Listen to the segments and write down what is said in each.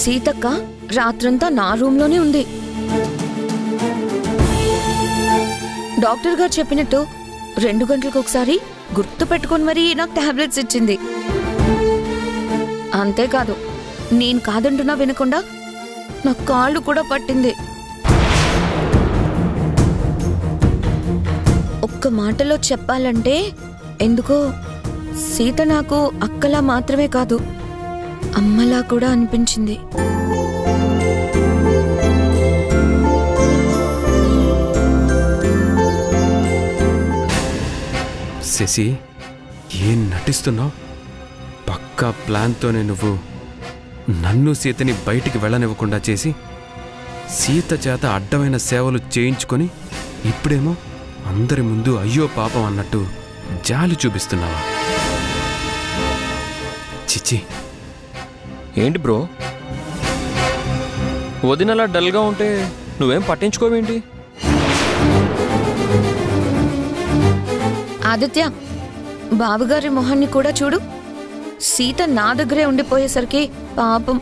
సీతక్క రాత్రంతా నా రూమ్లోనే ఉంది. డాక్టర్ గారు చెప్పినట్టు 2 గంటలకు ఒకసారి గుర్తు పెట్టుకుని మరీ నాకు టాబ్లెట్స్ ఇచ్చింది. అంతేకాదు, నేను కాదంటున్నా వినకుండా నా కాళ్ళు కూడా పట్టింది. ఒక్క మాటలో చెప్పాలంటే ఎందుకో సీత నాకు అక్కలా మాత్రమే కాదు, అమ్మలా కూడా అనిపించింది. శశి, ఏం నటిస్తున్నావు? పక్కా ప్లాన్తోనే నువ్వు నన్ను సీతని బయటికి వెళ్ళనివ్వకుండా చేసి సీత చేత అడ్డమైన సేవలు చేయించుకొని ఇప్పుడేమో అందరి ముందు అయ్యో పాపం అన్నట్టు జాలి చూపిస్తున్నావా? చిచి. ఏంటి బ్రో, వదినలా డల్గా ఉంటే నువ్వేం పట్టించుకోవేంటి? ఆదిత్య, బాబుగారి మొహాన్ని కూడా చూడు. సీత నా దగ్గరే ఉండిపోయేసరికి పాపం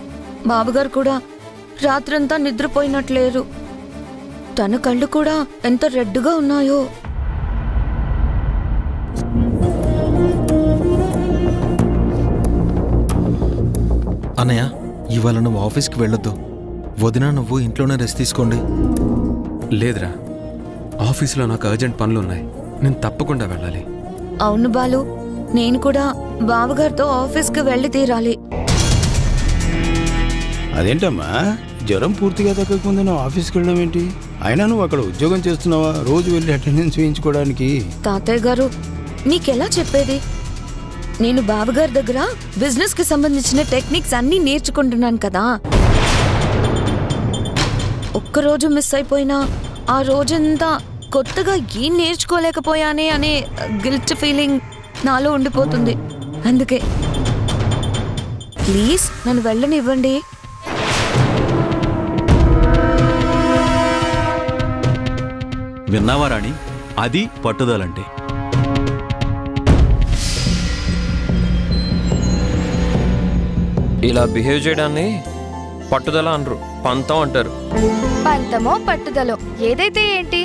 బాబుగారు కూడా రాత్రంతా నిద్రపోయినట్లేరు. తన కళ్ళు కూడా ఎంత రెడ్డుగా ఉన్నాయో. అన్నయ్య, ఇవాళ నువ్వు ఆఫీస్కి వెళ్ళొద్దు. వదిన నువ్వు ఇంట్లోనే రెస్ట్ తీసుకోండి. లేదురా, ఆఫీసులో నాకు అర్జెంట్ పనులున్నాయి, నేను తప్పకుండా వెళ్ళాలి. అవును బాలు, నేను కూడా బావగారితో ఆఫీస్కి వెళ్ళి తీరాలి. అదేంటమ్మా, జ్వరం పూర్తిగా తగ్గకముందు నువ్వు ఆఫీస్కి వెళ్ళడం ఏంటి? అయినా నువ్వు అక్కడ ఉద్యోగం చేస్తున్నావా? రోజు వెళ్ళి అటెండెన్స్ వేయించుకోవడానికి. తాతయ్య గారు, నీకెలా చెప్పేది? నేను బావగారి దగ్గర బిజినెస్ కి సంబంధించిన టెక్నిక్స్ అన్నీ నేర్చుకుంటున్నాను కదా. ఒక్కరోజు మిస్ అయిపోయినా ఆ రోజంతా కొత్తగా ఏం నేర్చుకోలేకపోయానే అనే గిల్ట్ ఫీలింగ్ నాలో ఉండిపోతుంది. అందుకే ప్లీజ్ నన్ను వెళ్ళనివ్వండి. విన్నావా రాణి, అది పట్టుదలంటే. ఇలా బిహేవ్ చేయడాన్ని పట్టుదల అనరు, పంతం అంటారు. పంతమో పట్టుదలో ఏదైతే ఏంటి,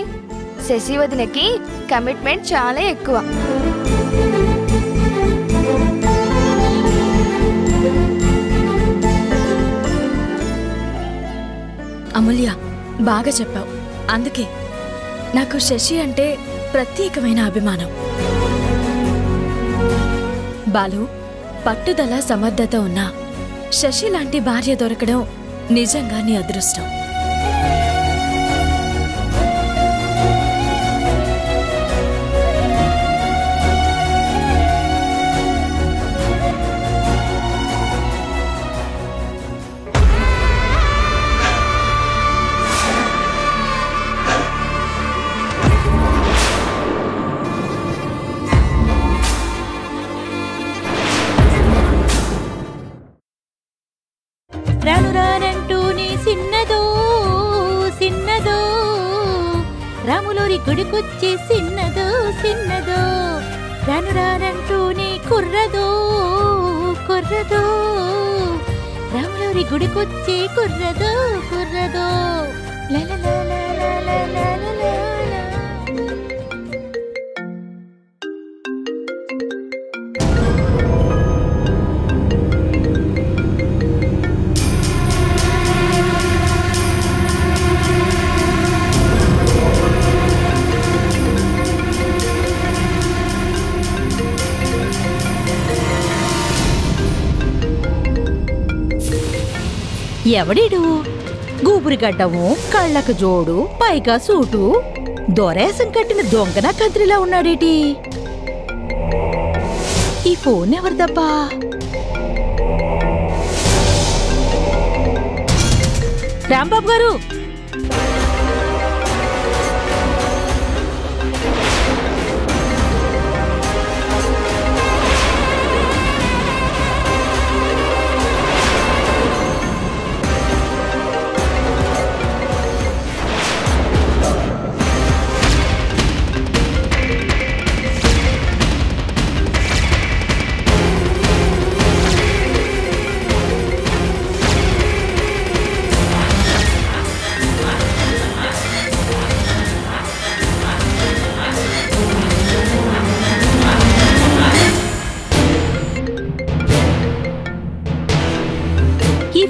శశి వదినకి కమిట్మెంట్ చాలా ఎక్కువ. అమూల్య, బాగా చెప్పావు. అందుకే నాకు శశి అంటే ప్రత్యేకమైన అభిమానం. బాలు, పట్టుదల సమర్థత ఉన్న శశి లాంటి భార్య దొరకడం నిజంగా నీ అదృష్టం. రాములోరి గుడికొచ్చి సిన్నదో సిన్నదో, రాను రానంటూనే కుర్రదో కుర్రదో, రాములోరి గుడికొచ్చి కుర్రదో కుర్రదో. ఎవడీడు? గూబురిగడ్డము, కళ్ళకు జోడు, పైగా సూటు, దొరేసం కట్టిన దొంగన కంత్రిలా ఉన్నాడేటి? ఈ ఫోన్ ఎవరిదబ్బా? రాంబాబు గారు,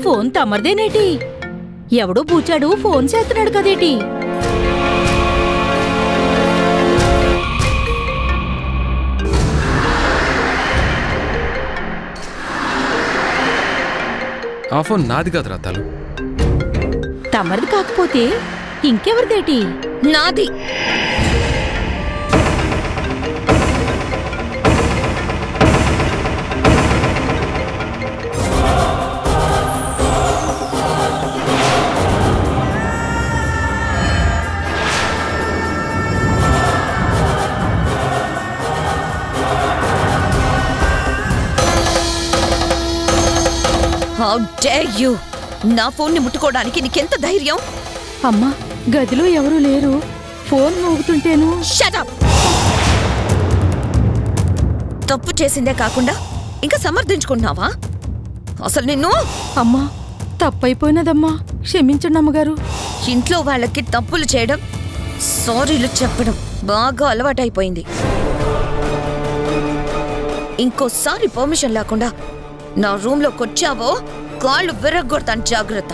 ఫోన్ తమర్దేనేటి? ఎవడో బూచాడు ఫోన్ చేస్తున్నాడు కదేటి? ఆ ఫోన్ నాది కాదురా తాలు. తమరిది కాకపోతే ఇంకెవరిదేటి? నాది. How dare you! నా ఫోన్ని ముట్టుకోవడానికి నీకెంత ధైర్యం? అమ్మా, గదిలో ఎవరూ లేరు. ఫోన్ మోగుతుంటేను. Shut up! తప్పు చేసిందే కాకుండా ఇంకా సమర్థించుకుంటున్నావా? అసలు నిన్ను... అమ్మా, తప్పైపోయినదమ్మా, క్షమించండి అమ్మగారు. ఇంట్లో వాళ్ళకి తప్పులు చేయడం, సారీలు చెప్పడం బాగా అలవాటైపోయింది. ఇంకోసారి పర్మిషన్ లేకుండా నా రూమ్లోకి వచ్చావో కాళ్ళు విరగొడతాను, జాగ్రత్త.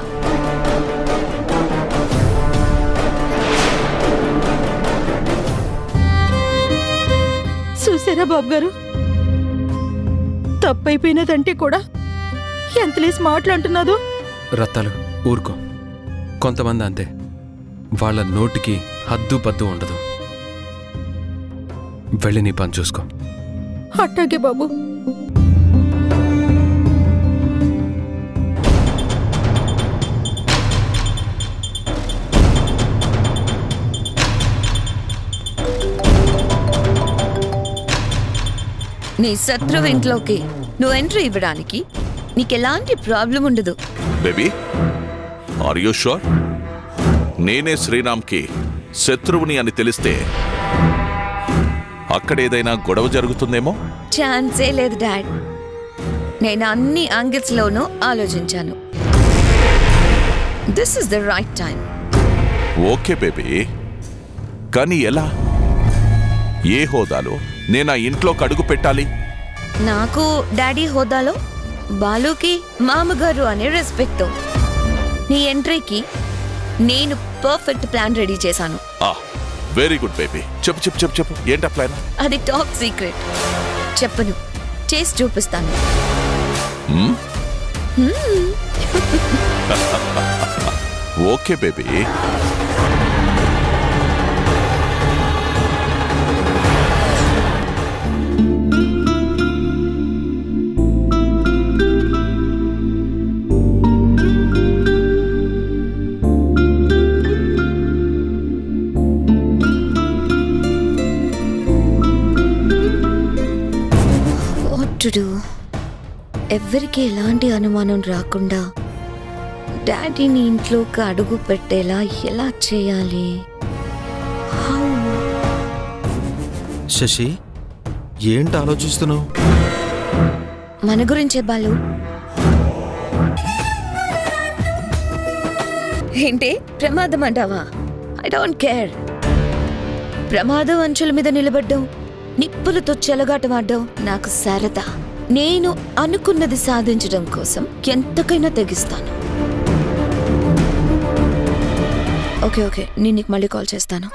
చూసారా బాబు గారు, తప్పైపోయినదంటే కూడా ఎంతలేసి మాట్లాడుతున్నదో. రత్తాలు ఊరుకో. కొంతమంది అంతే, వాళ్ళ నోటికి హద్దు పద్దు ఉండదు. వెళ్ళి నీ పని చూసుకో. అట్టాగే బాబు. నీ శత్రువు ఇంట్లోకి నువ్వు ఎంట్రీ ఇవ్వడానికి నీకెలాంటి ప్రాబ్లం ఉండదు. Baby, are you sure? నేనే శ్రీరామ్కి శత్రువుని అని తెలిస్తే అక్కడేదైనా గొడవ జరుగుతుందేమో. ఛాన్సే లేదు డాడ్. నేను అన్ని యాంగిల్స్ లోనూ ఆలోచించాను. This is the right time. Okay baby, కానీ ఎలా? ఏ హోదాలో నేను ఆ ఇంట్లోకి అడుగు పెట్టాలి? నాకు డాడీ హోదాలో, బాలుకి మామగారు అనే రెస్పెక్ట్. నీ ఎంట్రీకి నేను పర్ఫెక్ట్ ప్లాన్ రెడీ చేశాను. Very good baby. చెప్పు చెప్పు చెప్పు చెప్పు, ఏంటా ప్లాన్? అది టాప్ సీక్రెట్. చెప్పను, చేసి చూపిస్తాను. Okay baby. ఎవరికి ఎలాంటి అనుమానం రాకుండా డాడీని ఇంట్లోకి అడుగు పెట్టేలా ఎలా చేయాలి? శశి, ఏంటి ఆలోచిస్తున్నావు? మన గురించే బాలు. ఏంటి ప్రమాదం అంటావా? I don't care. ప్రమాదం అంచుల మీద నిలబడ్డం, నిప్పులతో చెలగాటమాడ్డం నాకు సరదా. నేను అనుకున్నది సాధించడం కోసం ఎంతకైనా తెగిస్తాను. ఓకే ఓకే, నేను నీకు మళ్ళీ కాల్ చేస్తాను.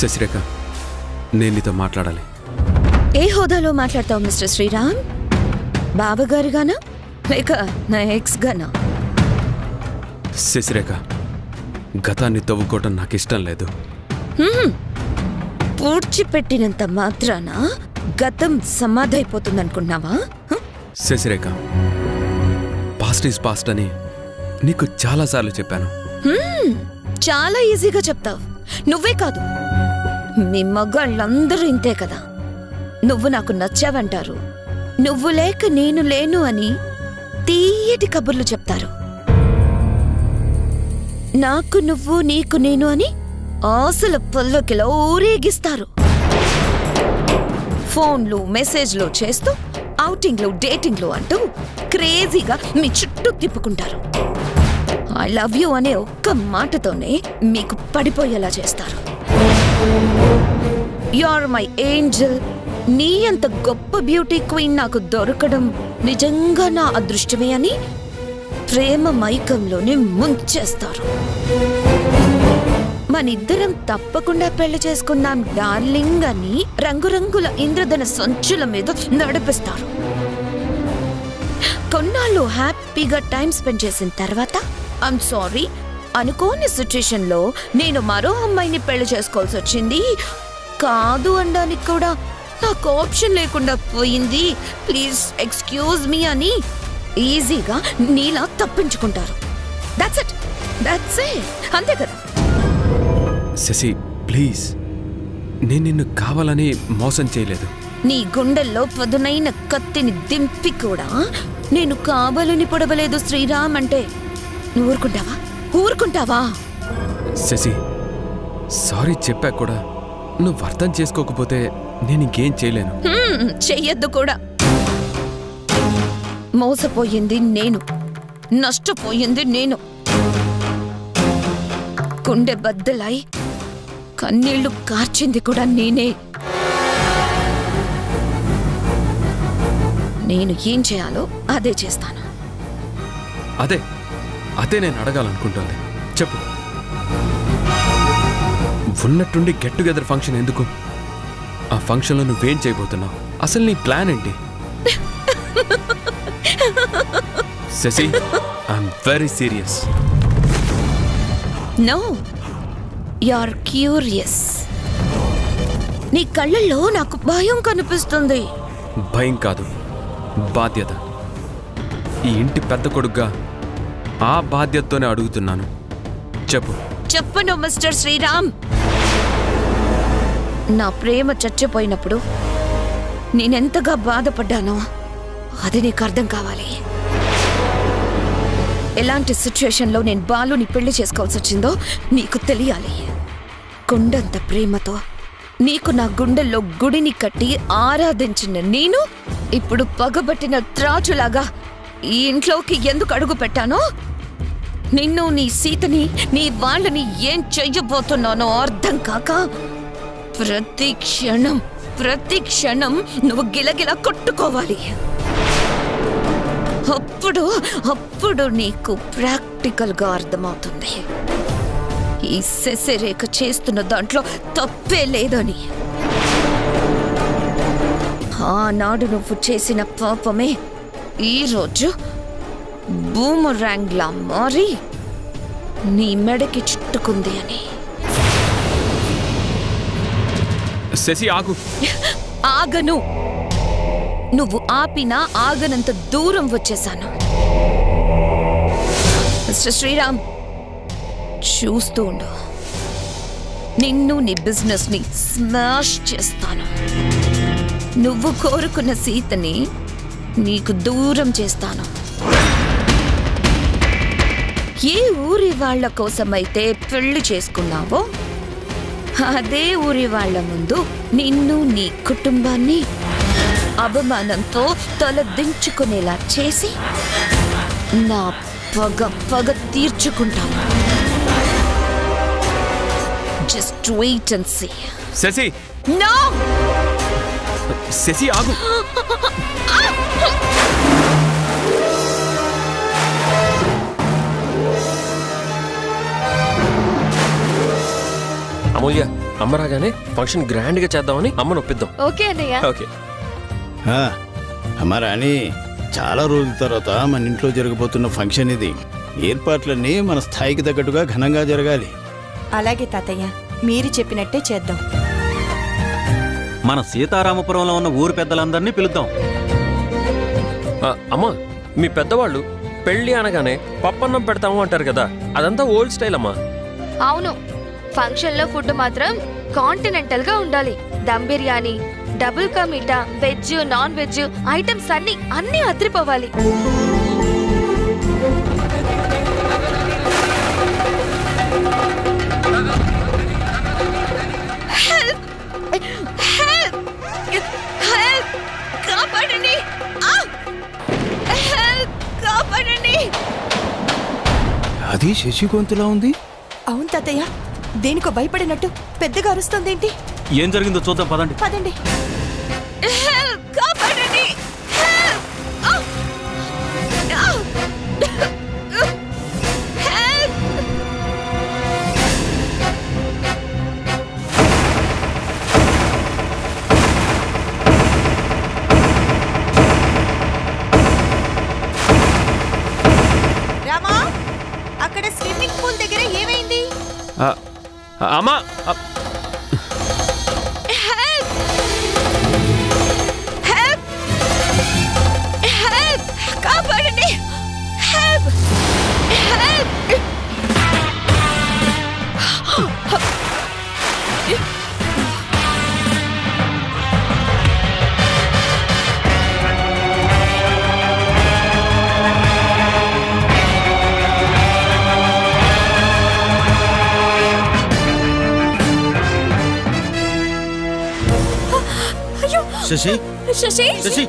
శశిరేఖ, నేను నీతో మాట్లాడాలి. ఏ హోదాలో మాట్లాడతావు మిస్టర్ శ్రీరామ్? బావగారిగానా లేక నా ఎక్స్ గానా? శశిరేఖ, గతాన్ని తవ్వుకోవటం నాకు ఇష్టం లేదు. పూడ్చిపెట్టినంత మాత్రాన గతం సమాధైపోతుందనుకున్నావా? శశిరేఖ, పాస్ట్ ఈజ్ పాస్ట్ అని నీకు చాలాసార్లు చెప్పాను. చాలా ఈజీగా చెప్తావు. నువ్వే కాదు, మీ మగాళ్ళందరూ ఇంతే కదా. నువ్వు నాకు నచ్చావంటారు, నువ్వు లేక నేను లేను అని తీయటి కబుర్లు చెప్తారు. నాకు నువ్వు నీకు నేను అని ఆశల పల్లకిలో ఊరేగిస్తారు. ఫోన్లు మెసేజ్లు చేస్తూ ఔటింగ్లు డేటింగ్లు అంటూ క్రేజీగా మీ చుట్టూ తిప్పుకుంటారు. ఐ లవ్ యూ అనే ఒక్క మాటతోనే మీకు పడిపోయేలా చేస్తారు. You are my angel. నీ అంత గొప్ప బ్యూటీ క్వీన్ నాకు దొరకడం నిజంగా నా అదృష్టమే అని ప్రేమ మైకంలోనే ముంచేస్తారు. మనిద్దరం తప్పకుండా పెళ్లి చేసుకుందాం డార్లింగ్ అని రంగురంగుల ఇంద్రధన సంచుల మీద నడిపిస్తారు. కొన్నాళ్ళు హ్యాపీగా టైం స్పెండ్ చేసిన తర్వాత ఐమ్ సారీ, అనుకోని సిచ్యుయేషన్ లో నేను మరో అమ్మాయిని పెళ్లి చేసుకోవాల్సి వచ్చింది, కాదు అనడానికి కూడా నాకు ఆప్షన్ లేకుండా పోయింది, ప్లీజ్ ఎక్స్క్యూజ్ మీ అని ఈజీగా నీలా తప్పించుకుంటారు. దట్స్ ఇట్, దట్స్ ఇట్, అంతే కదా. శశి ప్లీజ్, నేను నిన్ను కావాలని మోసం చేయలేదు. నీ గుండెల్లో పదునైన కత్తిని దింపి కూడా నేను కావాలని పొడవలేదు శ్రీరామ్ అంటే నువ్వు ఊరుకుంటావా? ఊరుకుంటావా? శశి సారీ చెప్పా కూడా నువ్వు అర్థం చేసుకోకపోతే నేను ఇంకేం చేయలేను. చెయ్యొద్దు కూడా. మోసపోయింది నేను, నష్టపోయింది నేను. గుండె బద్దలై కన్నీళ్లు కార్చింది కూడా నేనే. నేను ఏం చేయాలో అదే చేస్తాను. అదే నేను అడగాలనుకుంటోంది. చెప్పు, ఉన్నట్టుండి గెట్ టుగెదర్ ఫంక్షన్ ఎందుకు? ఆ ఫంక్షన్లో నువ్వేం చేయబోతున్నావు? అసలు నీ ప్లాన్ ఏంటి? Shashi, I'm very serious. No, you are curious. నీ కళ్ళల్లో నాకు భయం కనిపిస్తుంది. భయం కాదు, బాధ్యత. ఈ ఇంటి పెద్ద కొడుగ్గా ఆ బాధ్యతతోనే అడుగుతున్నాను. చెప్పు. చెప్పను మిస్టర్ శ్రీరామ్. నా ప్రేమ చచ్చిపోయినప్పుడు నేనెంతగా బాధపడ్డానో అది నీకు అర్థం కావాలి. ఎలాంటి సిచ్యుయేషన్లో నేను బాలుని పెళ్లి చేసుకోవాల్సి వచ్చిందో నీకు తెలియాలి. కొండంత ప్రేమతో నీకు నా గుండెల్లో గుడిని కట్టి ఆరాధించిన నేను ఇప్పుడు పగబట్టిన త్రాచులాగా ఈ ఇంట్లోకి ఎందుకు అడుగు పెట్టానో, నిన్ను, నీ సీతని, నీ వాళ్ళని ఏం చెయ్యబోతున్నానో అర్థం కాక ప్రతి క్షణం నువ్వు గిలగిలా కొట్టుకోవాలి. అప్పుడు నీకు ప్రాక్టికల్ గా అర్థమవుతుంది ఈ శశిరేఖ చేస్తున్న దాంట్లో తప్పే లేదని. ఆనాడు నువ్వు చేసిన పాపమే ఈరోజు బూమరాంగ్లా మారి నీ మెడకి చుట్టుకుంది అని. శశి ఆగు. ఆగను. నువ్వు ఆపినా ఆగనంత దూరం వచ్చేశాను. మిస్టర్ శ్రీరామ్, చూస్తూ ఉండు. నిన్ను, నీ బిజినెస్ ని స్మాష్ చేస్తాను. నువ్వు కోరుకున్న సీతని నీకు దూరం చేస్తాను. ఏ ఊరి వాళ్ళ కోసమైతే పెళ్లి చేసుకున్నావో అదే ఊరి వాళ్ళ ముందు నిన్ను, నీ కుటుంబాన్ని అవమానంతో తల దించుకునేలా చేసి నా పగ తీర్చుకుంటాను. Just wait and see. Shashi, no. Shashi ఆగు. అమూల్య, అమ్మ రాగానే ఫంక్షన్ గ్రాండ్ గా చేద్దామని అమ్మను ఒప్పిద్దాం. ఓకే అన్నయ్య. ఓకే. అమ్మ రాణి, చాలా రోజుల తర్వాత మన ఇంట్లో జరగబోతున్న ఫంక్షన్ ఇది. ఏర్పాట్లన్నీ మన స్థాయికి తగ్గట్టుగా ఘనంగా జరగాలి. అలాగే తాతయ్య, మీరు చెప్పినట్టే చేద్దాం. మన సీతారామపురంలో ఉన్న ఊరు పెద్దలందరినీ పిలుద్దాం. అమ్మా, మీ పెద్దవాళ్ళు పెళ్లి అనగానే పప్పన్నం పెడతాము అంటారు కదా, అదంతా ఓల్డ్ స్టైల్ అమ్మా. అవును, ఫంక్షన్ లో ఫుడ్ మాత్రం కాంటినెంటల్ గా ఉండాలి. Dum biryani, double ka meetha, veg, non veg items అన్ని అదిరిపోవాలి. అది శశి గొంతులా ఉంది. అవును తాతయ్య, దేనికో భయపడినట్టు పెద్దగా అరుస్తోందేంటి? ఏం జరిగిందో చూద్దాం, పదండి. పదండి. రామా, అక్కడ స్విమ్మింగ్ పూల్ దగ్గర ఏమైంది? అమ్మా, కాపాడండి. Help, help. శశి, శశి, శశి,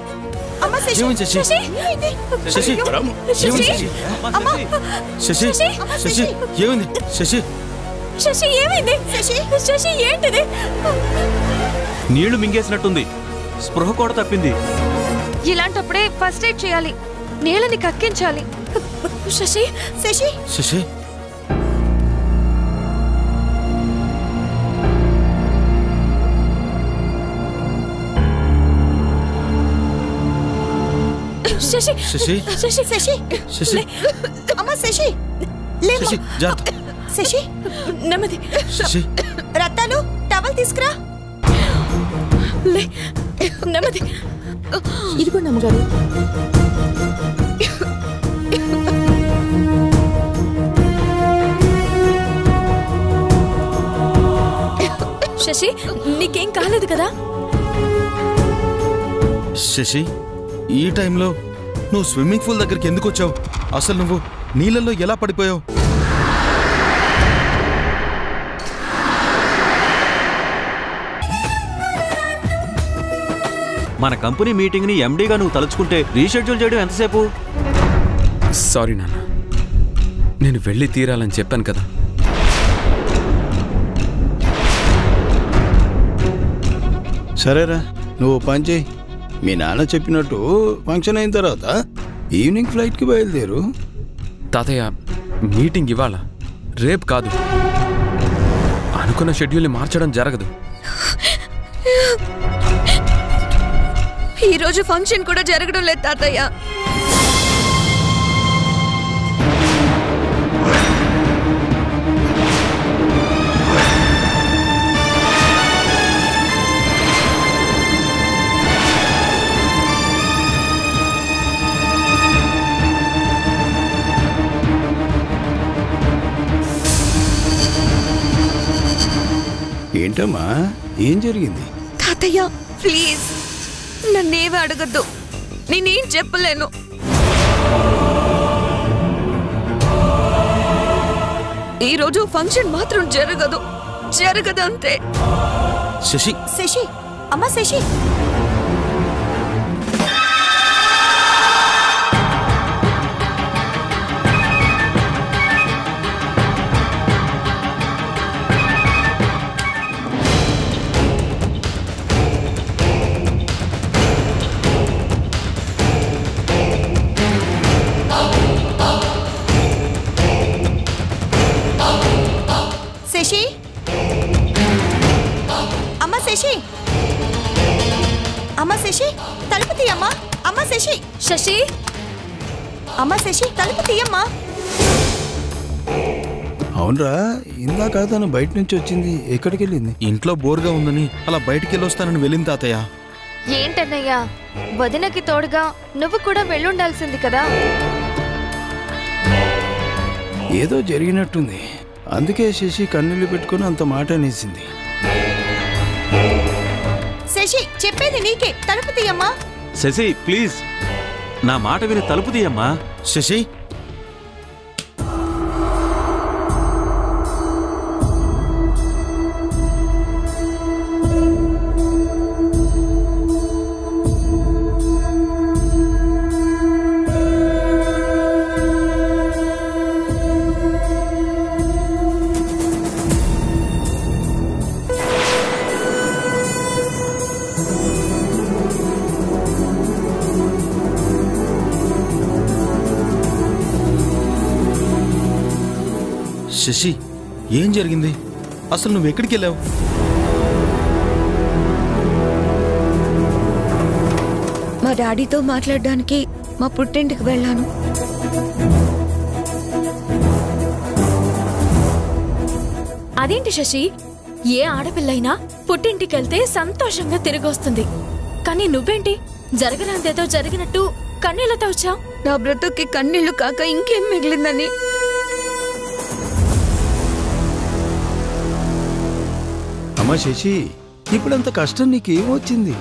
అమ్మ శశి, ఏమైంది శశి? శశి, ఏమైంది? శశి, అయ్యో, ఏమైంది శశి, శశి? అమ్మ, శశి, శశి, ఏమైంది శశి? శశి ఏమైంది? శశి, శశి ఏంటిది? నీళ్లు మింగేసినట్టుంది, స్పృహ కూడా తప్పింది. ఇలాంటప్పుడే ఫస్ట్ ఎయిడ్ చేయాలి, నీళ్ళని కక్కించాలి. శశి, శశి, శశి, శశి, శశి, శశి, శశి, శశి, అమ్మ శశి, లేమ్మా. శశి, జాగ్రత్త. శశి, నెమ్మది. శశి, రత్తాలు, టవల్ తీసుకురా. లే, నెమ్మది. ఇదిగో నమ్మగారు. శశి, నీకేం కాలేదు కదా? శశి, ఈ టైంలో నువ్వు స్విమ్మింగ్ పూల్ దగ్గరికి ఎందుకు వచ్చావు? అసలు నువ్వు నీళ్ళల్లో ఎలా పడిపోయావు? మన కంపెనీ మీటింగ్ని ఎండీగా నువ్వు తలుచుకుంటే రీషెడ్యూల్ చేయడం ఎంతసేపు? సారీ నాన్న, నేను వెళ్ళి తీరాలని చెప్పాను కదా. సరేరా, నువ్వు పని చేయి. మీ నాన్న చెప్పినట్టు ఫంక్షన్ అయిన తర్వాత ఈవినింగ్ ఫ్లైట్కి బయలుదేరు. తాతయ్య, మీటింగ్ ఇవాళ, రేపు కాదు. అనుకున్న షెడ్యూల్ని మార్చడం జరగదు. ఈరోజు ఫంక్షన్ కూడా జరగడం లేదు తాతయ్య. ఏంటమ్మా, ఏం జరిగింది? తాతయ్య ప్లీజ్ నన్నేవి అడగద్దు, నేనేం చెప్పలేను. ఈరోజు ఫంక్షన్ మాత్రం జరగదు అంతే. శశి, శశి, అమ్మ శశి. శశి, అమ్మ శశి, అమ్మ శశి, తలుపు తీయమ్మా. అమ్మ శశి, శశి, అమ్మ శశి, తలుపు తీయమ్మా. అవునరా, ఇందాక తను బయట నుంచి వచ్చింది, ఎక్కడికి వెళ్ళింది? ఇంట్లో బోర్గా ఉందని అలా బయటికి వెళ్ళొస్తానని వెళ్ళింది తాతయ్య. ఏంటన్నయ్యా, వదినకి తోడుగా నువ్వు కూడా వెళ్ళుండాల్సింది కదా. ఏదో జరిగినట్టుంది, అందుకే శశి కన్నీళ్లు పెట్టుకుని అంత మాట అనేసింది. శశి, చెప్పేది నీకే, తలుపు తీయమ్మా. శశి ప్లీజ్, నా మాట విని తలుపు తీయమ్మా. శశి, శశి, ఏం జరిగింది? అసలు నువ్వు ఎక్కడికి వెళ్ళావు? మా డాడీతో మాట్లాడడానికి మా పుట్టింటికి వెళ్ళాను. అదేంటి శశి, ఏ ఆడపిల్లైనా పుట్టింటికెళ్తే సంతోషంగా తిరిగొస్తుంది. కానీ నువ్వేంటి జరగనందేదో జరిగినట్టు కన్నీళ్లతో వచ్చావు? నా బ్రతుక్కి కన్నీళ్లు కాక ఇంకేం మిగిలిందని. అమ్మా శశి, ఇప్పుడంత కష్టం నీకేమొచ్చింది?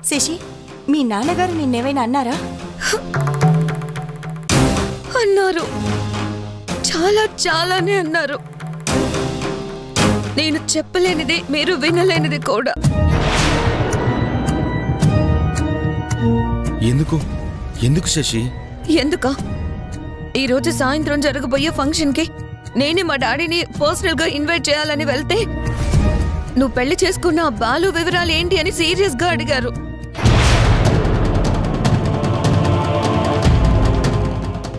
శశి, మీ నాన్నగారు నిన్నేమైనా అన్నారా? అన్నారు, చాలానే అన్నారు. నేను చెప్పలేనిది, మీరు వినలేనిది కూడా. ఎందుకు శశి? ఎందుకా? ఈరోజు సాయంత్రం జరగబోయే ఫంక్షన్కి నేనే మా డాడీని పర్సనల్ గా ఇన్వైట్ చేయాలని వెళ్తే నువ్వు పెళ్లి చేసుకున్న బాలు వివరాలు ఏంటి అని సీరియస్ గా అడిగారు.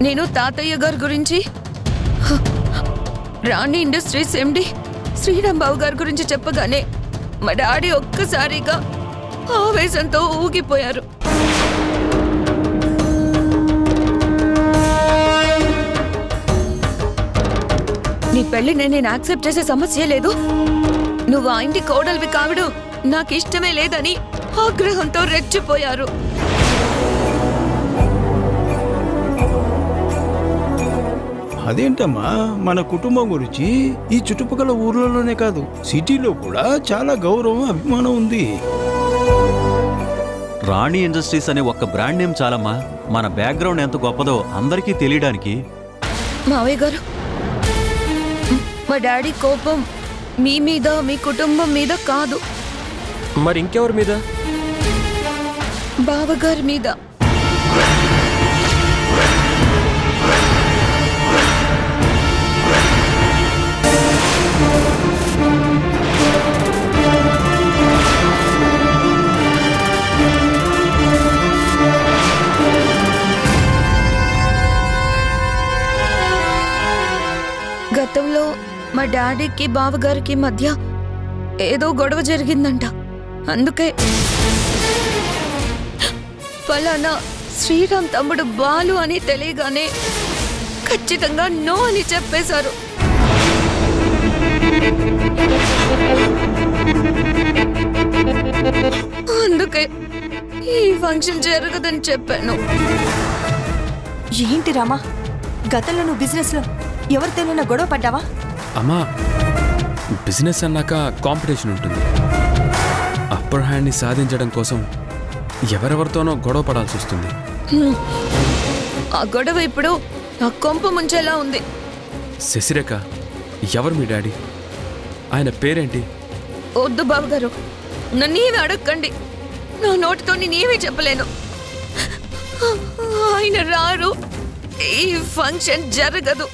నేను తాతయ్య గారి గురించి, రాణి ఇండస్ట్రీస్ ఎండి శ్రీరామ్ బాబు గారి గురించి చెప్పగానే మా డాడీ ఒక్కసారిగా ఆవేశంతో ఊగిపోయారు. నీ పెళ్లిని నేను యాక్సెప్ట్ చేసే సమస్య లేదు, నువ్వు ఆ ఇంటి కోడలివి కావడం నాకు ఇష్టమే లేదని ఆగ్రహంతో రెచ్చిపోయారు. అదేంటమ్మా, మన కుటుంబం గురించి ఈ చుట్టుపక్కల ఊర్లలోనే కాదు, సిటీలో కూడా చాలా గౌరవం, అభిమానం ఉంది. రాణి ఇండస్ట్రీస్ అనే ఒక్క బ్రాండ్ నేమ్ చాలమ్మా మన బ్యాక్గ్రౌండ్ ఎంత గొప్పదో అందరికీ తెలియడానికి. మావయ్య గారు, మా డాడీ కోపం మీ మీద, మీ కుటుంబం మీద కాదు. మరి ఇంకెవరి మీద? బావగారి మీద. గతంలో మా డాడీకి బావగారికి మధ్య ఏదో గొడవ జరిగిందంట. అందుకే ఫలానా శ్రీరామ్ తమ్ముడు బాలు అని తెలియగానే ఖచ్చితంగా నో అని చెప్పేశారు. అందుకే ఈ ఫంక్షన్ జరగదని చెప్పాను. ఏంటి రామా, గతంలో నువ్వు బిజినెస్ లో ఎవరితోనైనా గొడవ పడ్డావా? అమ్మా, బిజినెస్ అన్నాక కాంపిటీషన్ ఉంటుంది. అప్పర్ హ్యాండ్ని సాధించడం కోసం ఎవరెవరితోనో గొడవ పడాల్సి వస్తుంది. ఆ గొడవ ఇప్పుడు నా కొంప ముంచేలా ఉంది. శశిరేఖ, ఎవరు మీ డాడీ? ఆయన పేరేంటి? వద్దు బావగారు, నన్నేమి అడగండి. నా నోటితో నేనేమీ చెప్పలేను. ఆయన రారు, ఈ ఫంక్షన్ జరగదు.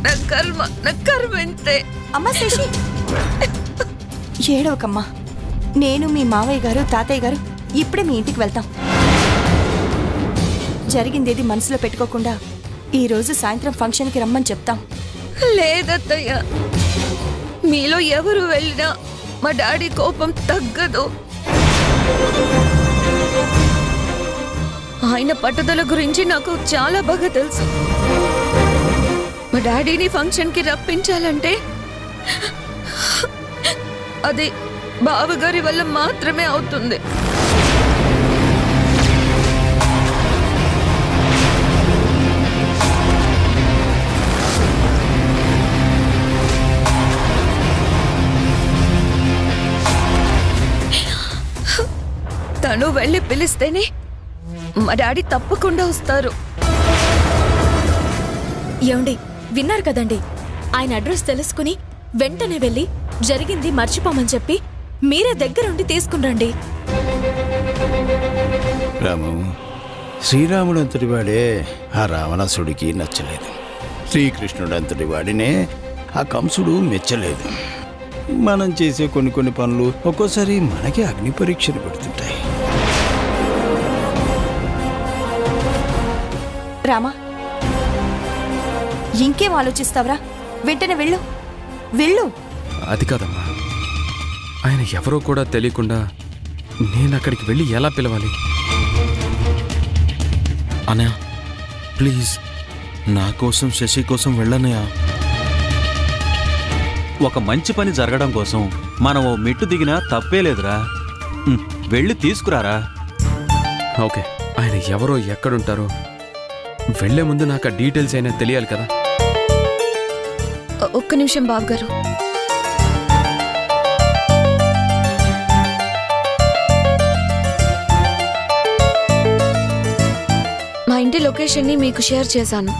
నా కర్మ ఇంతే. అమ్మా శశి, ఏడవకమ్మా. నేను, మీ మావయ్య గారు, తాతయ్య గారు ఇప్పుడే మీ ఇంటికి వెళ్తాం. జరిగిందేది మనసులో పెట్టుకోకుండా ఈ రోజు సాయంత్రం ఫంక్షన్కి రమ్మని చెప్తాం. లేదత్తయ్య, మీలో ఎవరు వెళ్ళినా మా డాడీ కోపం తగ్గదు. ఆయన పట్టుదల గురించి నాకు చాలా బాగా తెలుసు. మా డాడీని ఫంక్షన్కి రప్పించాలంటే అది బావగారి వల్ల మాత్రమే అవుతుంది. తను వెళ్ళి పిలిస్తేనే మా డాడీ తప్పకుండా వస్తారు. ఏమండి, విన్నారు కదండి, ఆయన అడ్రస్ తెలుసుకుని వెంటనే వెళ్ళి జరిగింది మర్చిపోమని చెప్పి మీరే దగ్గరుండి తీసుకురండి. రాము, శ్రీరాముడు అంతటి వాడే ఆ రావణాసుడికి నచ్చలేదు. శ్రీకృష్ణుడు అంతటి వాడినే ఆ కంసుడు మెచ్చలేదు. మనం చేసే కొన్ని పనులు ఒక్కోసారి మనకి అగ్ని పరీక్షలు పెడుతుంటాయి. రామా, ఇంకేం ఆలోచిస్తావరా? వెంటనే వెళ్ళు, వెళ్ళు. అది కాదమ్మా, ఆయన ఎవరో కూడా తెలియకుండా నేను అక్కడికి వెళ్ళి ఎలా పిలవాలి? అనయ్య ప్లీజ్, నా కోసం శశి కోసం వెళ్ళనయ్యా. ఒక మంచి పని జరగడం కోసం మనం ఓ మెట్టు దిగినా తప్పే లేదురా. వెళ్ళి తీసుకురారా. ఓకే, ఆయన ఎవరో ఎక్కడుంటారో వెళ్లే ముందు నాకు ఆ డీటెయిల్స్ అయినా తెలియాలి కదా. ఒక్క నిమిషం బాబుగారు. మా ఇంటి లొకేషన్ని మీకు షేర్ చేశాను.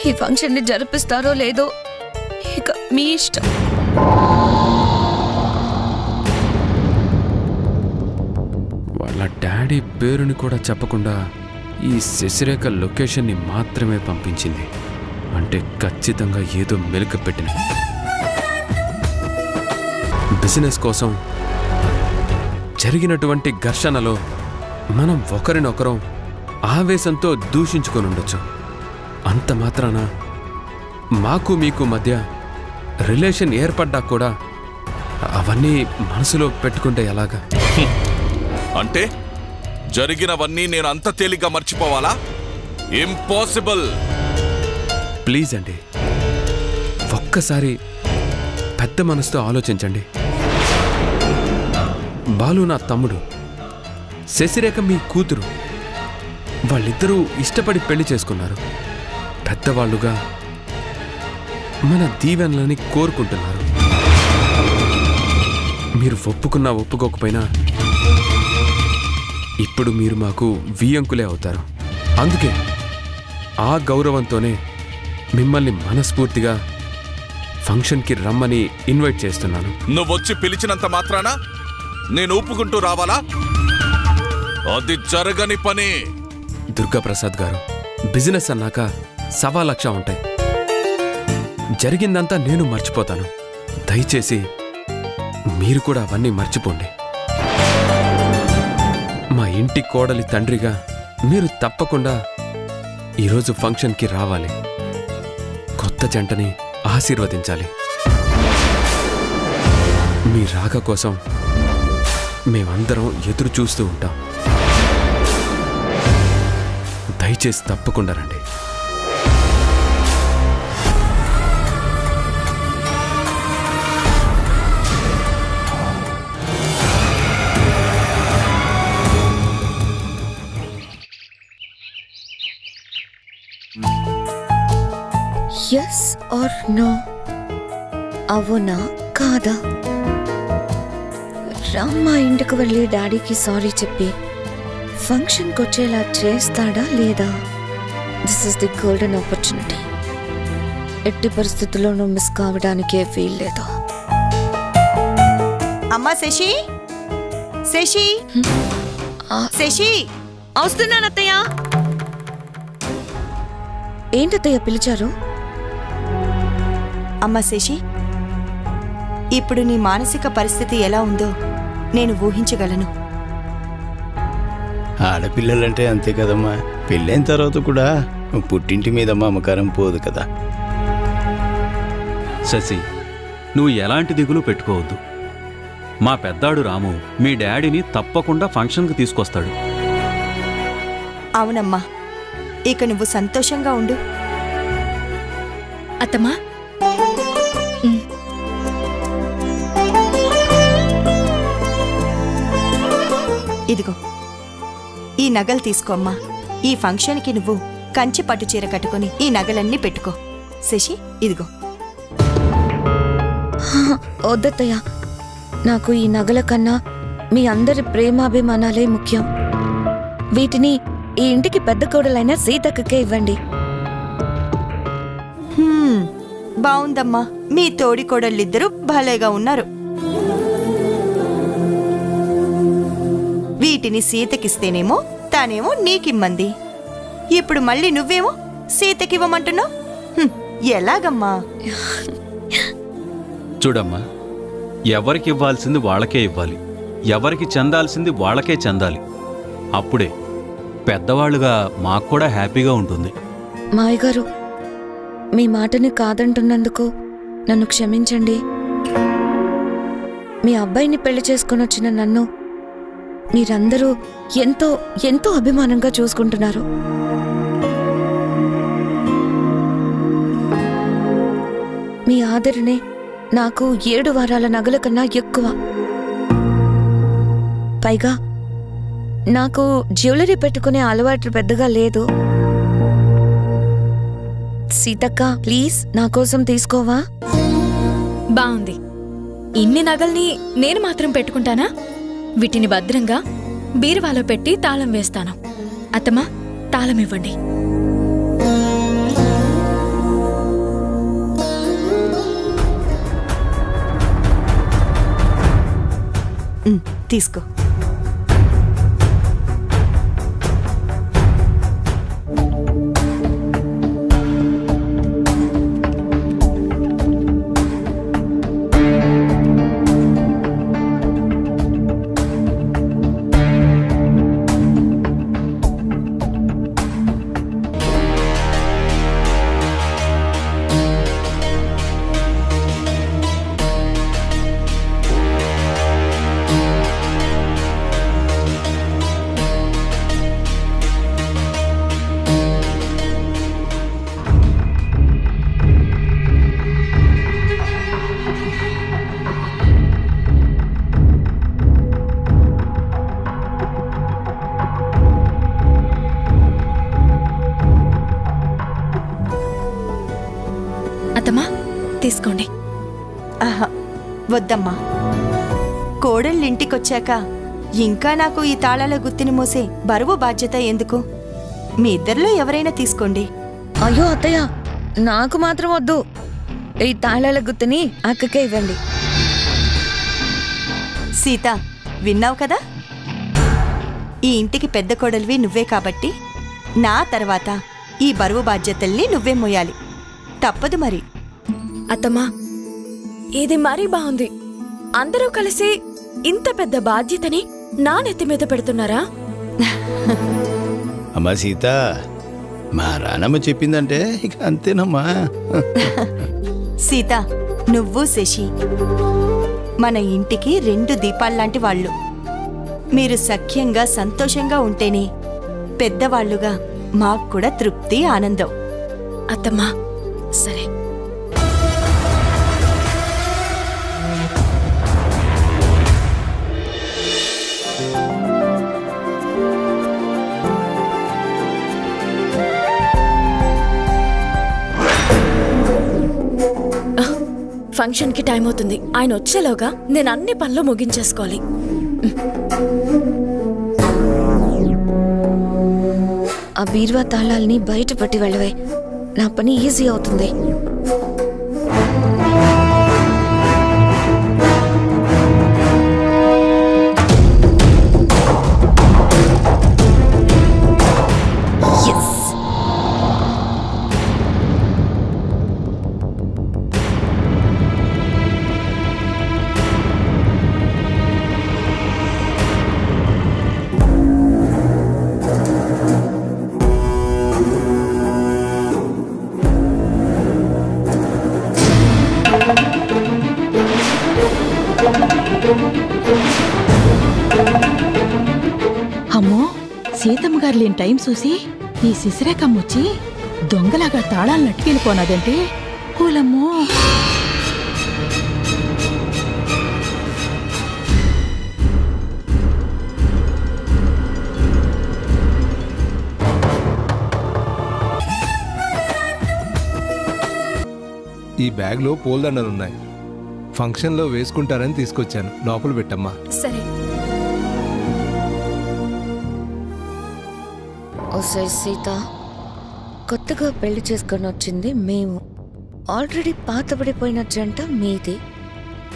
ఈ ఫంక్షన్ని జరిపిస్తారో లేదో ఇక మీ ఇష్టం. వాళ్ళ డాడీ పేరుని కూడా చెప్పకుండా ఈ శశిరేఖ లొకేషన్ని మాత్రమే పంపించింది అంటే ఖచ్చితంగా ఏదో మెలిక పెట్టిన బిజినెస్ కోసం జరిగినటువంటి ఘర్షణలో మనం ఒకరినొకరం ఆవేశంతో దూషించుకొని ఉండొచ్చు. అంత మాత్రాన మాకు మీకు మధ్య రిలేషన్ ఏర్పడ్డా కూడా అవన్నీ మనసులో పెట్టుకుంటే ఎలాగా? అంటే జరిగినవన్నీ నేను అంత తేలిగ్గా మర్చిపోవాలా? ఇంపాసిబుల్. ప్లీజ్ అండి, ఒక్కసారి పెద్ద మనసుతో ఆలోచించండి. బాలు నా తమ్ముడు, శశిరేఖ మీ కూతురు. వాళ్ళిద్దరూ ఇష్టపడి పెళ్లి చేసుకున్నారు. పెద్దవాళ్లుగా మన దీవెనలని కోరుకుంటున్నారు. మీరు ఒప్పుకున్నా ఒప్పుకోకపోయినా ఇప్పుడు మీరు మాకు వియ్యంకులే అవుతారు. అందుకే ఆ గౌరవంతోనే మిమ్మల్ని మనస్ఫూర్తిగా ఫంక్షన్కి రమ్మని ఇన్వైట్ చేస్తున్నాను. నువ్వొచ్చి పిలిచినంత మాత్రాన నేను ఒప్పుకుంటూ రావాలా? అది జరగని పని. దుర్గాప్రసాద్ గారు, బిజినెస్ అన్నాక 1,00,000 ఉంటాయి. జరిగిందంతా నేను మర్చిపోతాను. దయచేసి మీరు కూడా అవన్నీ మర్చిపోండి. మా ఇంటి కోడలి తండ్రిగా మీరు తప్పకుండా ఈరోజు ఫంక్షన్కి రావాలి. కొత్త జంటని ఆశీర్వదించాలి. మీ రాక కోసం మేమందరం ఎదురు చూస్తూ ఉంటాం. దయచేసి తప్పకుండా రండి. ఎస్ ఆర్ నో, అవునా కాదా? రామ్ మా ఇంటికి వెళ్ళి డాడీకి సారీ చెప్పి ఫంక్షన్కి వచ్చేలా చేస్తాడా లేదా? This is the golden opportunity. ఎట్టి పరిస్థితుల్లోనూ మిస్ కావడానికే వీల్లేదు. అమ్మా శశి, శశి, శశి, వస్తున్నానత్తయ్య. ఏంటత్తయ్య పిలిచారు? అమ్మా శశి, ఇప్పుడు నీ మానసిక పరిస్థితి ఎలా ఉందో నేను ఊహించగలను. ఆడపిల్లలంటే అంతే కదమ్మా. పెళ్ళైన తర్వాత కూడా పుట్టింటి మీద మమకారం పోదు కదా. శశి, నువ్వు ఎలాంటి దిగులు పెట్టుకోవద్దు. మా పెద్దాడు రాము మీ డాడీని తప్పకుండా ఫంక్షన్కి తీసుకొస్తాడు. అవునమ్మా, ఇక నువ్వు సంతోషంగా ఉండు. అత్తమ్మా, ఇదిగో ఈ నగలు తీసుకోమ్మా. ఈ ఫంక్షన్కి నువ్వు కంచి పట్టు చీర కట్టుకుని ఈ నగలన్నీ పెట్టుకో. శశి, ఇదిగో. వద్దత్తయ్య, నాకు ఈ నగల కన్నా మీ అందరి ప్రేమాభిమానాలే ముఖ్యం. వీటిని ఈ ఇంటికి పెద్ద కోడలైన సీతక్కకే ఇవ్వండి. బావుందమ్మా, మీ తోడి కోడళ్ళిద్దరూ భలేగా ఉన్నారు. వీటిని సీతకిస్తేనేమో తానేమో నీకిమ్మంది. ఇప్పుడు మళ్ళీ నువ్వేమో సీతకివ్వమంటున్నావు. ఎలాగమ్మా? చూడమ్మా, ఎవరికి ఇవ్వాల్సింది వాళ్ళకే ఇవ్వాలి, ఎవరికి చెందాల్సింది వాళ్ళకే చెందాలి. అప్పుడే పెద్దవాళ్ళుగా మాకు కూడా హ్యాపీగా ఉంటుంది. మాయగారు, మీ మాటని కాదంటున్నందుకు నన్ను క్షమించండి. మీ అబ్బాయిని పెళ్లి చేసుకుని వచ్చిన నన్ను మీరందరూ ఎంతో ఎంతో అభిమానంగా చూసుకుంటున్నారు. మీ ఆదరణే నాకు 7 వారాల నగల కన్నా ఎక్కువ. పైగా నాకు జ్యువెలరీ పెట్టుకునే అలవాటు పెద్దగా లేదు. సీతక్క, ప్లీజ్ నా కోసం తీసుకోవా? బాగుంది. ఇన్ని నగల్ని నేను మాత్రం పెట్టుకుంటానా? వీటిని భద్రంగా బీరువాలో పెట్టి తాళం వేస్తాను. అత్తమ్మా, తాళం ఇవ్వండి. తీసుకో. అత్తమ్మా, తీసుకోండి. ఆహా, వద్దమ్మా. కోడళ్ళింటికొచ్చాక ఇంకా నాకు ఈ తాళాల గుత్తిని మోసే బరువు బాధ్యత ఎందుకు? మీ ఇద్దరిలో ఎవరైనా తీసుకోండి. అయ్యో అత్తయ్య, నాకు మాత్రం వద్దు. ఈ తాళాల గుత్తిని అక్కకే ఇవ్వండి. సీత, విన్నావు కదా? ఈ ఇంటికి పెద్ద కోడలివి నువ్వే కాబట్టి నా తర్వాత ఈ బరువు బాధ్యతల్ని నువ్వే మోయాలి. తప్పదు మరి. అత్తమ్మా, ఇది మరీ బాగుంది. అందరూ కలిసి ఇంత పెద్ద బాధ్యతని నా నెత్తి మీద పెడుతున్నారా? అమ్మా సీత, మా రానమ్మ చెప్పిందంటే ఇక అంతేనమ్మా. సీత, నువ్వు శశి మన ఇంటికి 2 దీపాల్లాంటి వాళ్ళు. మీరు సఖ్యంగా సంతోషంగా ఉంటేనే పెద్దవాళ్లుగా మాకు కూడా తృప్తి, ఆనందం. అత్తమ్మా, సరే. ఫంక్షన్కి టైం అవుతుంది. ఆయన వచ్చేలోగా నేను అన్ని పనులు ముగించేసుకోవాలి. ఆ బీరువా తాళాల్ని బయట పెట్టి వెళ్ళవే. నా పని ఈజీ అవుతుంది. అమ్మో, సీతమ్మ గారు లేని టైం చూసి ఈ శిశిరేకమ్మొచ్చి దొంగలాగా తాళాలు నట్టుకెళ్ళిపోనాదంటే పూలమ్మో. ఈ బ్యాగ్లో పూలదండలున్నాయి. ఫంక్షన్లో వేసుకుంటారని తీసుకొచ్చాను. లోపల పెట్టమ్మా. సరే. ఓసే సీత, కొత్తగా పెళ్లి చేసుకొని వచ్చింది మేము. ఆల్రెడీ పాతబడిపోయిన జంట మీది.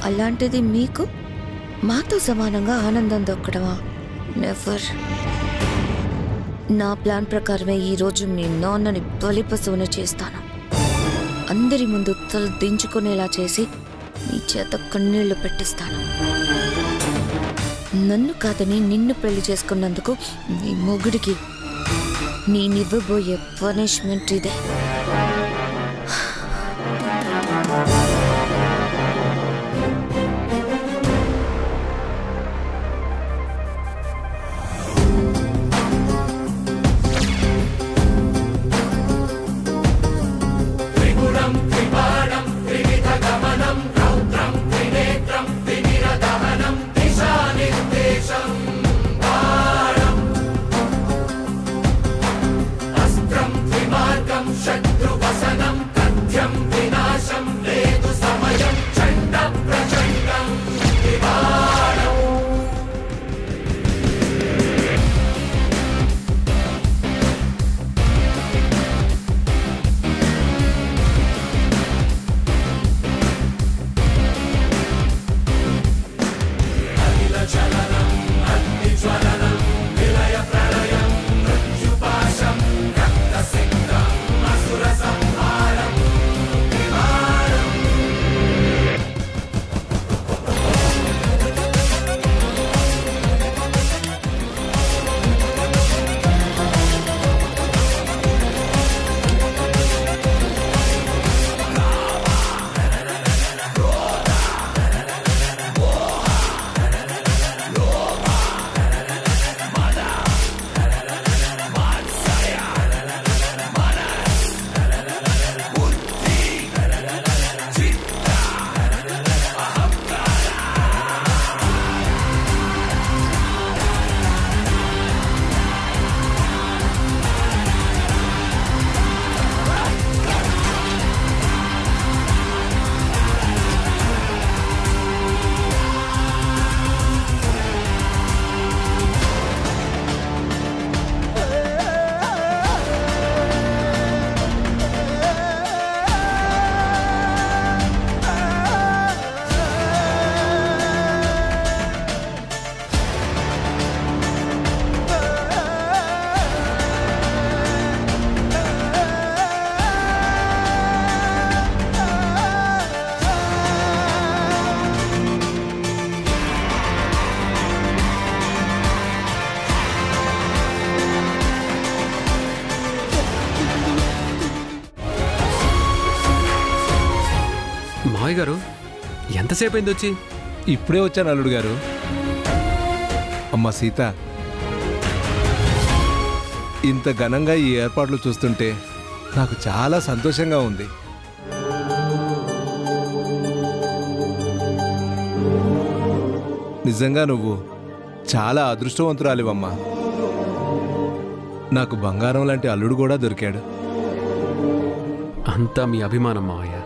అలాంటిది మీకు మాతో సమానంగా ఆనందం దొక్కడమా? నెవర్. నా ప్లాన్ ప్రకారమే ఈరోజు మీ నాన్నని బలిపశువుని చేస్తాను. అందరి ముందు తల దించుకునేలా చేసి నీ చేత కన్నీళ్లు పెట్టిస్తాను. నన్ను కాదని నిన్ను పెళ్లి చేసుకున్నందుకు నీ మొగుడికి నేనివ్వబోయే పనిష్మెంట్ ఇదే. మావయ్య గారు ఎంతసేపు అయింది వచ్చి? ఇప్పుడే వచ్చాను అల్లుడు గారు. అమ్మ సీత, ఇంత ఘనంగా ఈ ఏర్పాట్లు చూస్తుంటే నాకు చాలా సంతోషంగా ఉంది. నిజంగా నువ్వు చాలా అదృష్టవంతురాలివమ్మా. నాకు బంగారం లాంటి అల్లుడు కూడా దొరికాడు. అంతా మీ అభిమానం మావయ్య.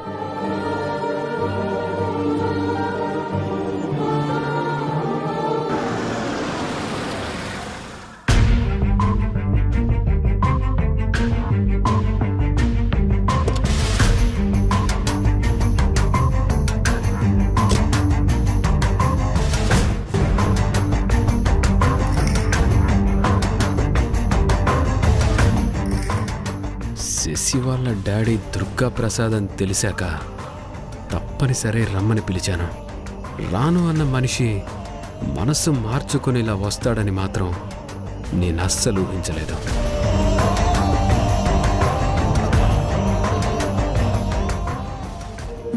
శశి వాళ్ళ డాడీ దుర్గా ప్రసాద్ అని తెలిసాక తప్పనిసరి రమ్మని పిలిచాను. రాను అన్న మనిషి మనసు మార్చుకునేలా వస్తాడని మాత్రం నేను అస్సలు ఊహించలేదు.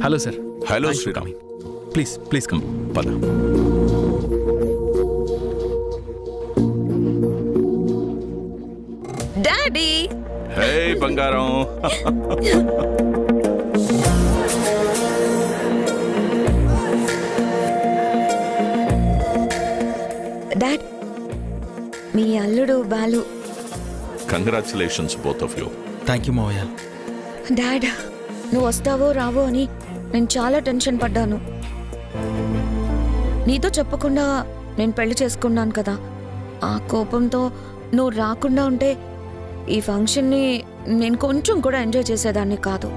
Hello sir. Hello Sriram. Please please come. పద. డాడీ. హే బంగారం. డాడ్, మీ అల్లుడు Balu. Congratulations both of you. Thank you మావయ్య. డాడ్, నువ్వు వస్తావో రావో అని నేను చాలా టెన్షన్ పడ్డాను. నీతో చెప్పకుండా నేను పెళ్లి చేసుకున్నాను కదా, ఆ కోపంతో నువ్వు రాకుండా ఉంటే ఈ ఫంక్షన్ని నేను కొంచెం కూడా ఎంజాయ్ చేసేదాన్ని కాదు.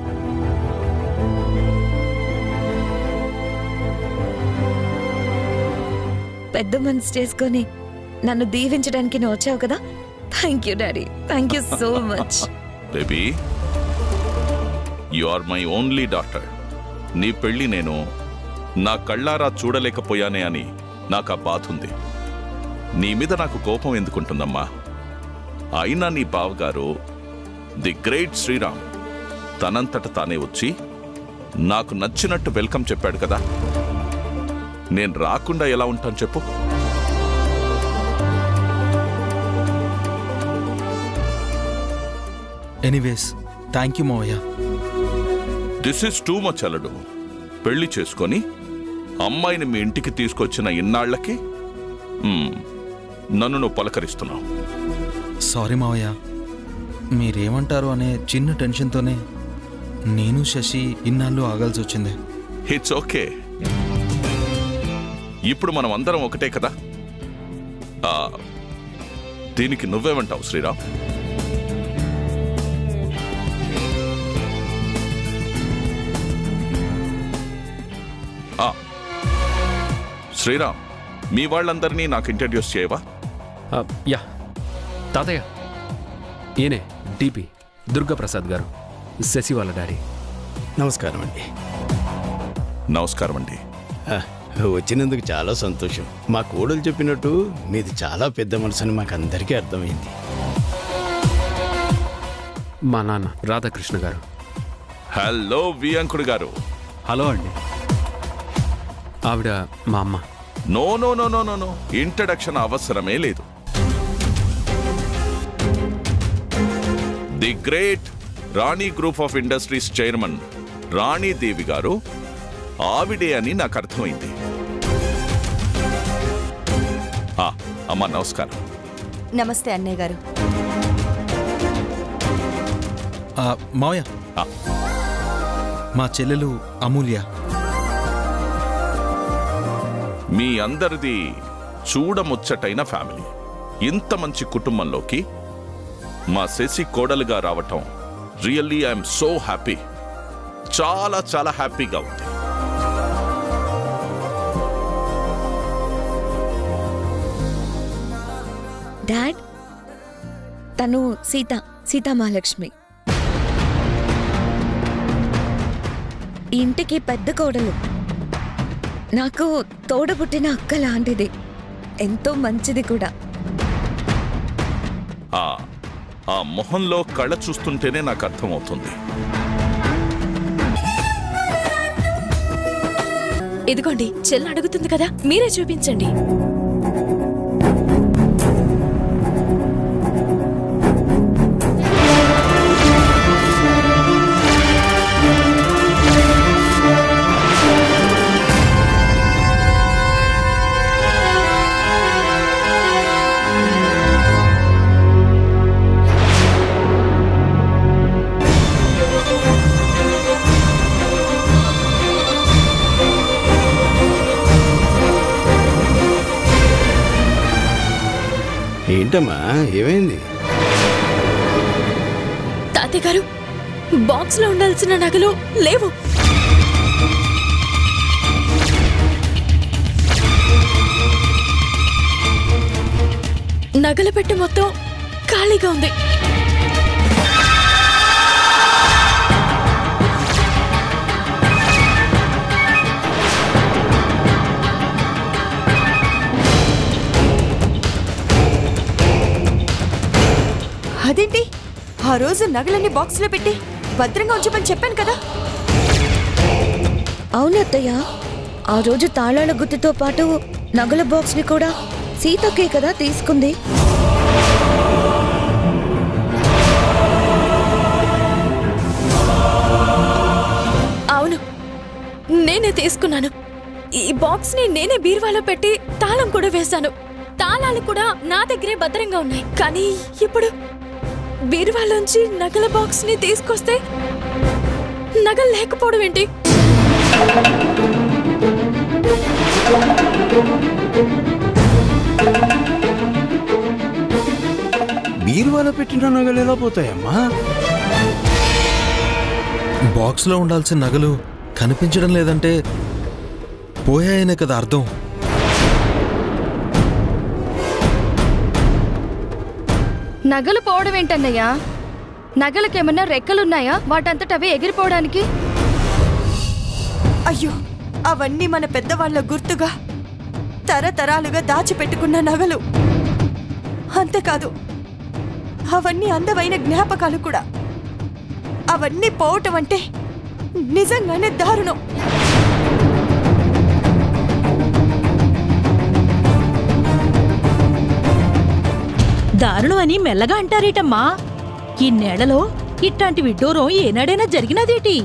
పెద్ద మనసు చేసుకొని నన్ను దీవించడానికి నువ్వు వచ్చావు కదా. Thank you daddy, thank you so much. Baby, you are my only daughter. నీ పెళ్లి నేను నా కళ్ళారా చూడలేకపోయానే అని నాకు ఆ బాధ ఉంది. నీ మీద నాకు కోపం ఎందుకుంటుందమ్మా? అయినా నీ బావగారు ది గ్రేట్ శ్రీరామ్ తనంతట తానే వచ్చి నాకు నచ్చినట్టు వెల్కమ్ చెప్పాడు కదా, నేను రాకుండా ఎలా ఉంటాను చెప్పు? ఎనీవేస్ థ్యాంక్ యూ మావయ్య. దిస్ ఈస్ టూ మచ్ అలడు. పెళ్లి చేసుకొని అమ్మాయిని మీ ఇంటికి తీసుకొచ్చిన ఇన్నాళ్లకి నన్ను నువ్వు పలకరిస్తున్నావు. సారీ మావయ్య, మీరేమంటారు అనే చిన్న టెన్షన్తోనే నేను శశి ఇన్నాళ్ళు ఆగాల్సి వచ్చింది. It's okay. ఇప్పుడు మనం అందరం ఒకటే కదా. దీనికి నువ్వేమంటావు శ్రీరామ్? శ్రీరామ్, మీ వాళ్ళందరినీ నాకు ఇంట్రడ్యూస్ చేయవా? యా తాతయ్య, ఈయనే డిపి దుర్గాప్రసాద్ గారు, శశి వాళ్ళ డాడీ. నమస్కారం అండి. నమస్కారం అండి. వచ్చినందుకు చాలా సంతోషం. మా కోడలు చెప్పినట్టు మీది చాలా పెద్ద మనసుని మాకు అందరికీ అర్థమైంది. మా నాన్న రాధాకృష్ణ గారు. హలో వియంకుడు గారు. హలో అండి. ఆవిడ మా అమ్మ. No no no no no no, introduction అవసరమే లేదు. The great Rani group of industries chairman Ranidevi గారు ఆవిడే అని నాకు అర్థమైంది. అమ్మా నమస్కారం. నమస్తే అన్నయ్య గారు. మావయ్య, మా చెల్లెలు అమూల్య. మీ అందరిది చూడముచ్చటైన ఫ్యామిలీ. ఇంత మంచి కుటుంబంలోకి మా శశి కోడలుగా రావటం రియల్లీ ఐఎమ్ సో హ్యాపీ. చాలా చాలా హ్యాపీగా ఉంది. డాడ్, తను సీతామహాలక్ష్మి, ఈ ఇంటికి పెద్ద కోడలు. నాకు తోడబుట్టిన అక్క లాంటిది, ఎంతో మంచిది కూడా. ఆ మొహంలో కళ్ళ చూస్తుంటేనే నాకు అర్థమవుతుంది. ఇదిగోండి, చెల్లి అడుగుతుంది కదా, మీరే చూపించండి. ఏంటమ్మా, ఏమైంది? తాతయ్య గారు, బాక్స్ లో ఉండాల్సిన నగలు లేవు. నగల పెట్టి మొత్తం ఖాళీగా ఉంది. అదేంటి, ఆ రోజు నగలన్నీ బాక్స్లో పెట్టి భద్రంగా ఉంచమని చెప్పాను కదా. అవునత్తయ్య, ఆ రోజు తాళాల గుత్తితో పాటు నగల బాక్స్ ని కూడా సీతకే కదా తీసుకుంది. అవును, నేనే తీసుకున్నాను. ఈ బాక్స్ ని నేనే బీరువాలో పెట్టి తాళం కూడా వేశాను. తాళాలు కూడా నా దగ్గరే భద్రంగా ఉన్నాయి. కానీ ఇప్పుడు బీరువాలోంచి నగల బాక్స్ ని తీసుకొస్తే నగలు లేకపోవడం ఏంటి? బీరువాలో పెట్టిన నగలు ఎలా పోతాయమ్మా? బాక్స్లో ఉండాల్సిన నగలు కనిపించడం లేదంటే పోయాయనే కదా అర్థం. నగలు పోవడం ఏంటన్నయ్యా? నగలకేమన్నా రెక్కలున్నాయా వాటంతటవే ఎగిరిపోవడానికి? అయ్యో, అవన్నీ మన పెద్దవాళ్ల గుర్తుగా తరతరాలుగా దాచిపెట్టుకున్న నగలు. అంతేకాదు, అవన్నీ అందమైన జ్ఞాపకాలు కూడా. అవన్నీ పోవటం అంటే నిజంగానే దారుణం. దారుణం అని మెల్లగా అంటారేటమ్మా? ఇన్నేళ్లలో ఇట్లాంటి విడ్డూరం ఏనాడైనా జరిగినదేటి?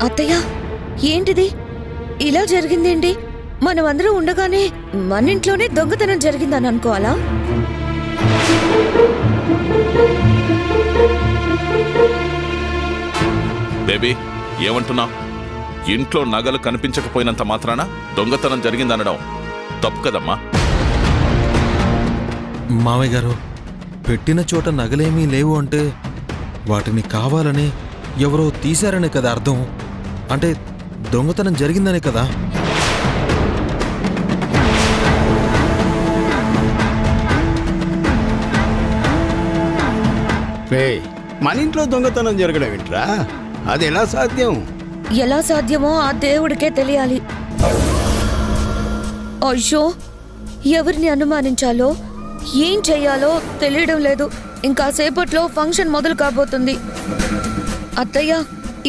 అత్తయ్య, ఏంటిది ఇలా జరిగిందేంటి? మనమందరం ఉండగానే మన ఇంట్లోనే దొంగతనం జరిగిందని అనుకోవాలా? బేబీ, ఏమంటున్నా? ఇంట్లో నగలు కనిపించకపోయినంత మాత్రాన దొంగతనం జరిగిందనడం తప్పు కదమ్మా. మావయ్య గారు, పెట్టిన చోట నగలేమీ లేవు అంటే వాటిని కావాలని ఎవరో తీశారనే కదా అర్థం. అంటే దొంగతనం జరిగిందనే కదా. మన ఇంట్లో దొంగతనం జరగడం ఏంట్రా? అది ఎలా సాధ్యం? ఎలా సాధ్యమో ఆ దేవుడికే తెలియాలి. అయ్యో, ఎవరిని అనుమానించాలో ఏం చెయ్యాలో తెలియడం లేదు. ఇంకాసేపట్లో ఫంక్షన్ మొదలు కాబోతుంది. అత్తయ్య,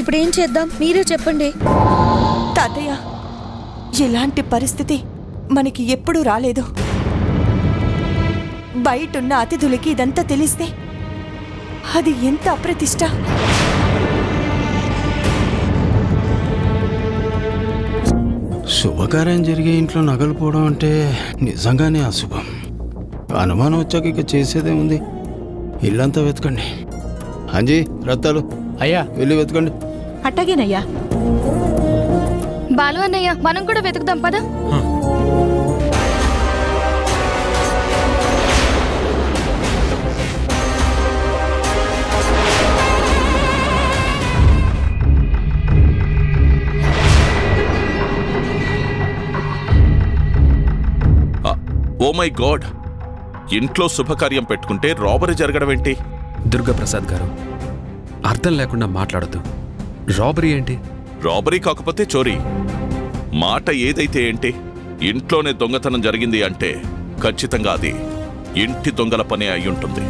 ఇప్పుడేం చేద్దాం? మీరే చెప్పండి. తాతయ్య, ఇలాంటి పరిస్థితి మనకి ఎప్పుడూ రాలేదు. బయటున్న అతిథులకి ఇదంతా తెలిస్తే అది ఎంత అప్రతిష్ట. శుభకార్యం జరిగే ఇంట్లో నగలు పోవడం అంటే నిజంగానే అశుభం. అనుమానం వచ్చాక ఇక చేసేదే ఉంది. ఇల్లంతా వెతకండి. అంజీ, రత్తాలు అయ్యా వెళ్ళి వెతకండి. అట్టగేనయ్యా. బాలు అన్నయ్య, మనం కూడా వెతుకుదాం పద. ఓ మై గాడ్, ఇంట్లో శుభకార్యం పెట్టుకుంటే రాబరీ జరగడం ఏంటి? దుర్గాప్రసాద్ గారు, అర్థం లేకుండా మాట్లాడద్దు. రాబరీ ఏంటి? రాబరీ కాకపోతే చోరీ. మాట ఏదైతే ఏంటి? ఇంట్లోనే దొంగతనం జరిగింది అంటే ఖచ్చితంగా అది ఇంటి దొంగల పనే అయ్యుంటుంది.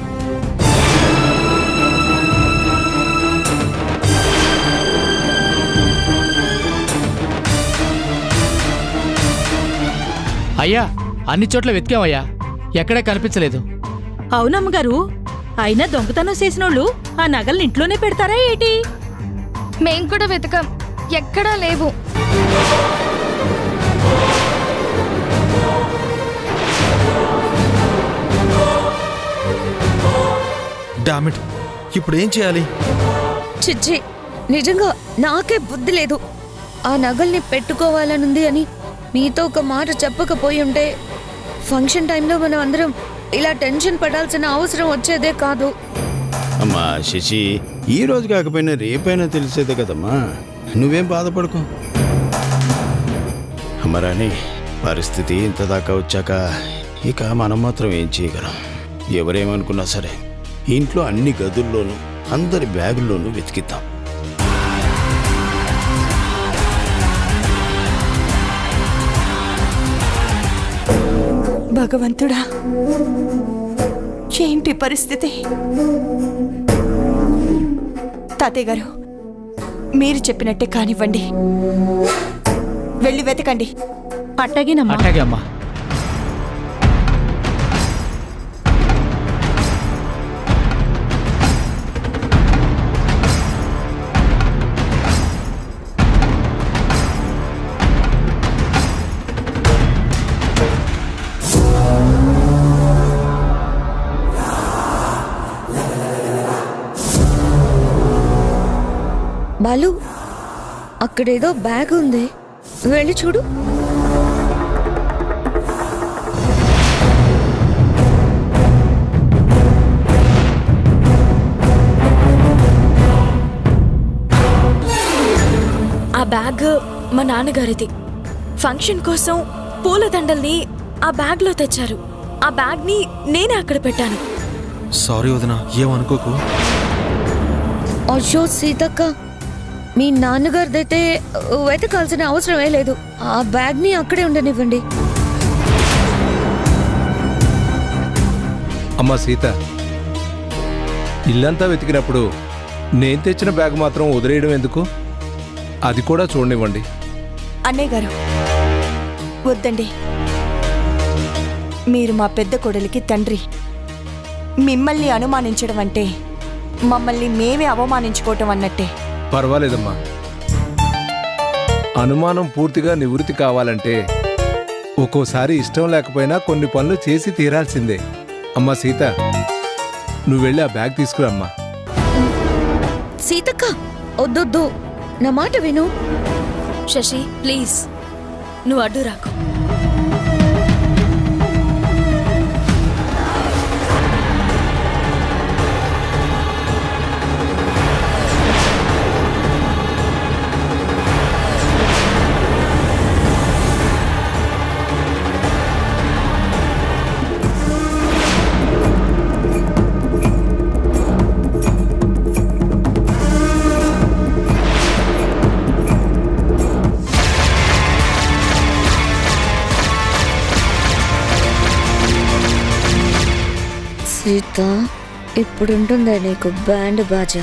అయ్యా, అన్ని చోట్ల వెతికామయ్యా, ఎక్కడా కనిపించలేదు. అవునమ్మగారు, అయినా దొంగతనం చేసినోళ్ళు ఆ నగల్ని ఇంట్లోనే పెడతారా ఏటి? మేం కూడా వెతకాం, ఎక్కడా లేవు. డామిట్, ఇప్పుడు ఏం చేయాలి? చిచ్చి, నిజంగా నాకే బుద్ధి లేదు. ఆ నగల్ని పెట్టుకోవాలనుంది అని మీతో ఒక మాట చెప్పకపోయి ఉంటే ఫంక్షన్ టైంలో మనం అందరం ఇలా టెన్షన్ పడాల్సిన అవసరం వచ్చేదే కాదు. అమ్మా శశి, ఈ రోజు కాకపోయినా రేపైనా తెలిసేదే కదమ్మా. నువ్వేం బాధపడుకో. అమ్మరాని, పరిస్థితి ఇంత దాకా వచ్చాక ఇక మనం మాత్రం ఏం చేయగలం? ఎవరేమనుకున్నా సరే ఇంట్లో అన్ని గదుల్లోనూ అందరి బ్యాగుల్లోనూ వెతికిద్దాం. భగవంతుడా, ఏంటి పరిస్థితి? తాతయ్య గారు, మీరు చెప్పినట్టే కానివ్వండి. వెళ్ళి వెతకండి. అట్టగేనమ్మా. అట్టాగే అమ్మా. బాలు, అక్కడేదో బ్యాగ్ ఉంది, వెళ్ళి చూడు. ఆ బ్యాగ్ మా నాన్నగారిది. ఫంక్షన్ కోసం పూలదండల్ని ఆ బ్యాగ్లో తెచ్చారు. ఆ బ్యాగ్ని నేనే అక్కడ పెట్టాను. సారీ వదినా, ఏమనుకోకు. అయ్యో సీతక్క, మీ నాన్నగారిదైతే వెతకాల్సిన అవసరమే లేదు. ఆ బ్యాగ్ని అక్కడే ఉండనివ్వండి. అమ్మా సీత, ఇల్లంతా వెతికినప్పుడు నేను తెచ్చిన బ్యాగ్ మాత్రం వదిలేయడం ఎందుకు? అది కూడా చూడనివ్వండి. అన్నయ్య గారు వద్దండి. మీరు మా పెద్ద కొడలికి తండ్రి. మిమ్మల్ని అనుమానించడం అంటే మమ్మల్ని మేమే అవమానించుకోవటం అన్నట్టే. పర్వాలేదమ్మా. అనుమానం పూర్తిగా నివృత్తి కావాలంటే ఒక్కోసారి ఇష్టం లేకపోయినా కొన్ని పనులు చేసి తీరాల్సిందే. అమ్మా సీత, నువ్వు వెళ్ళి ఆ బ్యాగ్ తీసుకురమ్మా. సీతక్క వద్దొద్దు, నా మాట విను. శశి ప్లీజ్, నువ్వు అడ్డు రాకు. సీత, ఇప్పుడుంటుందా నీకు బ్యాండ్ బాజా?